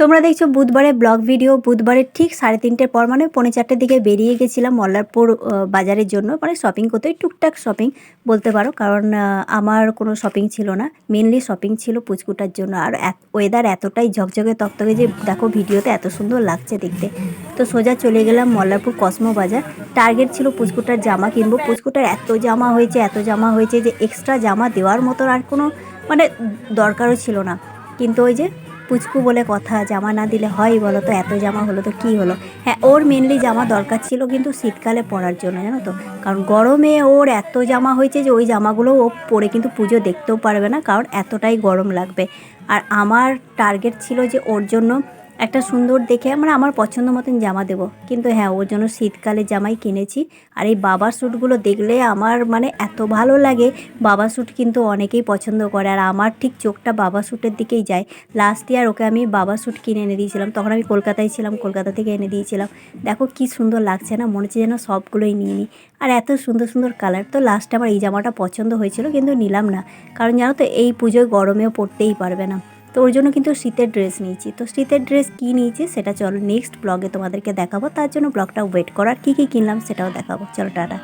তোমরা দেখছো বুধবারের ব্লগ ভিডিও। বুধবারের ঠিক 3:30 পর মানে 3:45 দিকে বেরিয়ে গেছিলাম মল্লারপুর বাজারের জন্য, মানে শপিং করতে, টুকটাক শপিং বলতে পারো, কারণ আমার কোনো শপিং ছিল না, মেনলি শপিং ছিল পুচকুটার জন্য। আর ওয়েদার এতটাই ঝকঝকে তকতকে যে দেখো ভিডিওতে এত সুন্দর লাগছে দেখতে। তো সোজা চলে গেলাম মল্লারপুর কসমো বাজার। টার্গেট ছিল পুচকুটার জামা কিনবো। পুচকুটার এত জামা হয়েছে যে এক্সট্রা জামা দেওয়ার মতো আর কোনো মানে দরকারও ছিল না। কিন্তু ওই যে পুচকু বলে কথা, জামা না দিলে হয় বলো তো? এত জামা হলো তো কী হলো। হ্যাঁ, ওর মেনলি জামা দরকার ছিল কিন্তু শীতকালে পরার জন্য, জানো তো, কারণ গরমে ওর এত জামা হয়েছে যে ওই জামাগুলো ও পরে কিন্তু পুজো দেখতেও পারবে না, কারণ এতটাই গরম লাগবে। আর আমার টার্গেট ছিল যে ওর জন্য একটা সুন্দর দেখে মানে আমার পছন্দ মতন জামা দেবো। কিন্তু হ্যাঁ, ওর জন্য শীতকালে জামাই কিনেছি। আর এই বাবা স্যুটগুলো দেখলে আমার মানে এত ভালো লাগে। বাবা স্যুট কিন্তু অনেকেই পছন্দ করে, আর আমার ঠিক চোখটা বাবা স্যুটের দিকেই যায়। লাস্ট ইয়ার ওকে আমি বাবা স্যুট কিনে এনে দিয়েছিলাম, তখন আমি কলকাতায় ছিলাম, কলকাতা থেকে এনে দিয়েছিলাম। দেখো কি সুন্দর লাগছে না, মনে হচ্ছে যেন সবগুলোই নিয়ে নিই। আর এত সুন্দর সুন্দর কালার। তো লাস্টে আমার এই জামাটা পছন্দ হয়েছিল কিন্তু নিলাম না, কারণ জানো তো এই পুজোয় গরমেও পরতেই পারবে না। তো ওর জন্য কিন্তু শীতের ড্রেস নিয়েছি। তো শীতের ড্রেস কী নিয়েছি সেটা চলো নেক্সট ব্লগে তোমাদেরকে দেখাবো। তার জন্য ব্লগটা ওয়েট করার, কী কী কিনলাম সেটাও দেখাবো। চলো টাটা।